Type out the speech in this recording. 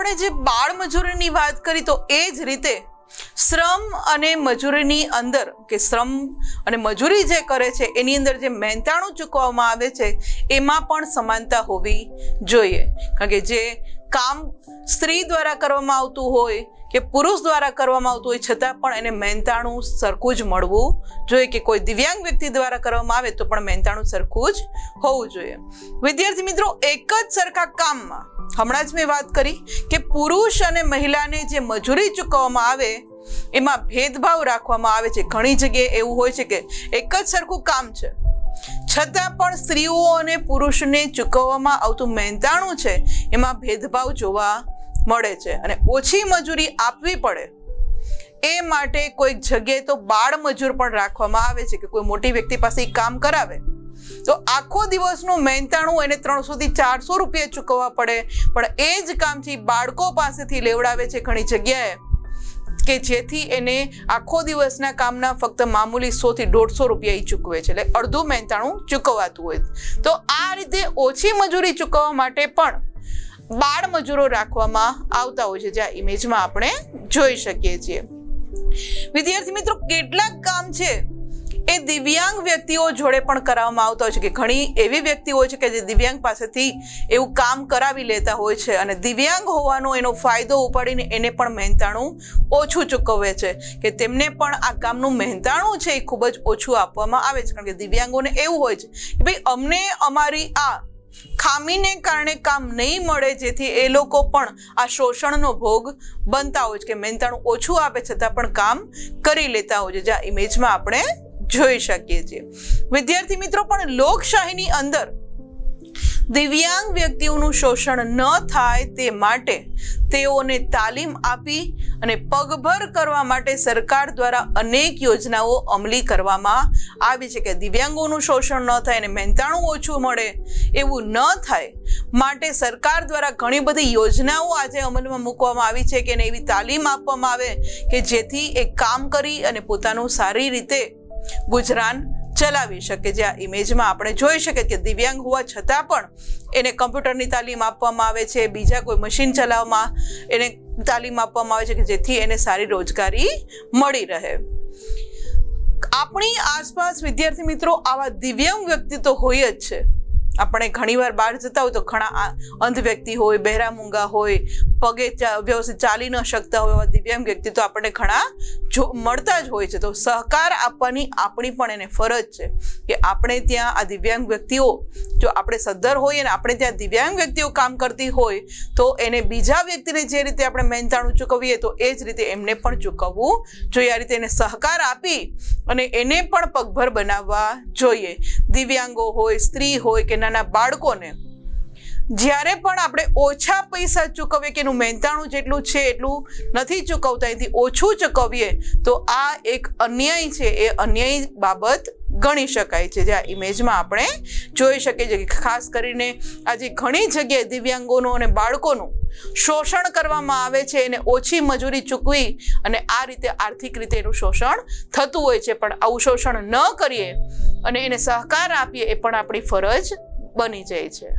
આપણે જે બાળ મજૂરીની વાત કરી તો એ જ રીતે શ્રમ અને મજૂરીની અંદર કે શ્રમ અને મજૂરી જે કરે છે એની અંદર જે મહેનતાણું ચૂકવવામાં આવે છે એમાં પણ સમાનતા હોવી જોઈએ. કારણ કે જે કામ સ્ત્રી દ્વારા કરવામાં આવતું હોય કે પુરુષ દ્વારા કરવામાં આવતું હોય છતાં પણ એને મહેનતાણું સરખું જ મળવું જોઈએ, કે કોઈ દિવ્યાંગ વ્યક્તિ દ્વારા કરવામાં આવે તો પણ મહેનતાણું સરખું જ હોવું જોઈએ. વિદ્યાર્થી મિત્રો, એક જ સરખા કામમાં હમણાં જ મેં વાત કરી કે પુરુષ અને મહિલાને જે મજૂરી ચૂકવવામાં આવે એમાં ભેદભાવ રાખવામાં આવે છે. ઘણી જગ્યાએ એવું હોય છે કે એક જ સરખું કામ છે છતાં પણ સ્ત્રીઓ અને પુરુષને ચૂકવવામાં આવતું મહેનતાણું છે એમાં ભેદભાવ જોવા મળે છે અને ઓછી મજૂરી આપવી પડે એ માટે કોઈક જગ્યાએ તો બાળ મજૂર પણ રાખવામાં આવે છે કે કોઈ મોટી વ્યક્તિ પાસે કામ કરાવે તો આખો દિવસનું મહેનતાણું એને 300 થી 400 રૂપિયા ચૂકવવા પડે, પણ એ જ કામથી બાળકો પાસેથી લેવડાવે છે ઘણી જગ્યાએ કે જેથી એને આખો દિવસના કામના ફક્ત મામૂલી 100 થી 150 રૂપિયા ચૂકવે છે, એટલે અડધું મહેનતાણું ચૂકવાતું હોય. તો આ રીતે ઓછી મજૂરી ચૂકવવા માટે પણ બાળ મજૂરો રાખવામાં આવતા હોય છે, જે આ ઇમેજમાં આપણે જોઈ શકીએ છીએ. વિદ્યાર્થી મિત્રો, કેટલાક કામ છે એ દિવ્યાંગ વ્યક્તિઓ જોડે પણ કરાવવામાં આવતા હોય છે કે ઘણી એવી વ્યક્તિ હોય છે કે જે દિવ્યાંગ પાસેથી એવું કામ કરાવી લેતા હોય છે અને દિવ્યાંગ હોવાનો એનો ફાયદો ઉપાડીને એને પણ મહેનતાણું ઓછું ચૂકવે છે કે તેમને પણ આ કામનું મહેનતાણું છે એ ખૂબ જ ઓછું આપવામાં આવે છે. કારણ કે દિવ્યાંગોને એવું હોય છે કે ભાઈ અમને અમારી આ ખામીને કારણે કામ નહીં મળે, જેથી એ લોકો પણ આ શોષણનો ભોગ બનતા હોય છે કે મહેનતાણું ઓછું આપે છતાં પણ કામ કરી લેતા હોય છે, જે આ ઇમેજમાં આપણે જોઈ શકીએ છીએ. વિદ્યાર્થી મિત્રો, પણ લોકશાહીની અંદર દિવ્યાંગ વ્યક્તિઓનું શોષણ ન થાય તે માટે તેઓને તાલીમ આપી અને પગભર કરવા માટે સરકાર દ્વારા અનેક યોજનાઓ અમલી કરવામાં આવી છે કે દિવ્યાંગોનું શોષણ ન થાય અને મહેનતાણું ઓછું મળે એવું ન થાય માટે સરકાર દ્વારા ઘણી બધી યોજનાઓ આજે અમલમાં મૂકવામાં આવી છે કે એને એવી તાલીમ આપવામાં આવે કે જેથી એ કામ કરી અને પોતાનું સારી રીતે ગુજરાન ચલાવી શકે. જે આ ઇમેજમાં આપણે જોઈ શકીએ કે દિવ્યાંગ હોવા છતાં પણ એને કમ્પ્યુટરની તાલીમ આપવામાં આવે છે, બીજા કોઈ મશીન ચલાવવામાં એને તાલીમ આપવામાં આવે છે કે જેથી એને સારી રોજગારી મળી રહે. આપણી આસપાસ વિદ્યાર્થી મિત્રો આવા દિવ્યાંગ વ્યક્તિ તો હોય જ છે. આપણે ઘણીવાર બહાર જતા હોય તો ઘણા અંધ વ્યક્તિ હોય, બહેરા મૂંગા હોય, પગે વ્યવસ્થિત ચાલી ન શકતા હોય એવા દિવ્યાંગ વ્યક્તિ તો આપણને ઘણા મળતા જ હોય છે. તો સહકાર આપવાની આપણી પણ એને ફરજ છે કે આપણે ત્યાં આ દિવ્યાંગ વ્યક્તિઓ, જો આપણે સદ્ધર હોઈએ અને આપણે ત્યાં દિવ્યાંગ વ્યક્તિઓ કામ કરતી હોય તો એને બીજા વ્યક્તિને જે રીતે આપણે મહેનતાણું ચૂકવીએ તો એ જ રીતે એમને પણ ચૂકવવું જોઈએ. આ રીતે એને સહકાર આપી અને એને પણ પગભર બનાવવા જોઈએ. દિવ્યાંગો હોય, સ્ત્રી હોય કે નાના બાળકોને જ્યારે પણ આપણે ઓછા પૈસા ચૂકવીએ કે એનું મહેનતાણું જેટલું છે એટલું નથી ચૂકવતા, એથી ઓછું ચૂકવીએ તો આ એક અન્યાય છે, એ અન્યાય બાબત ગણી શકાય છે, જે આ ઇમેજમાં આપણે જોઈ શકીએ છીએ. ખાસ કરીને આજે ઘણી જગ્યાએ દિવ્યાંગોનું અને બાળકોનું શોષણ કરવામાં આવે છે, એને ઓછી મજૂરી ચૂકવી અને આ રીતે આર્થિક રીતે એનું શોષણ થતું હોય છે. પણ આવું શોષણ ન કરીએ અને એને સહકાર આપીએ એ પણ આપણી ફરજ બની જાય છે.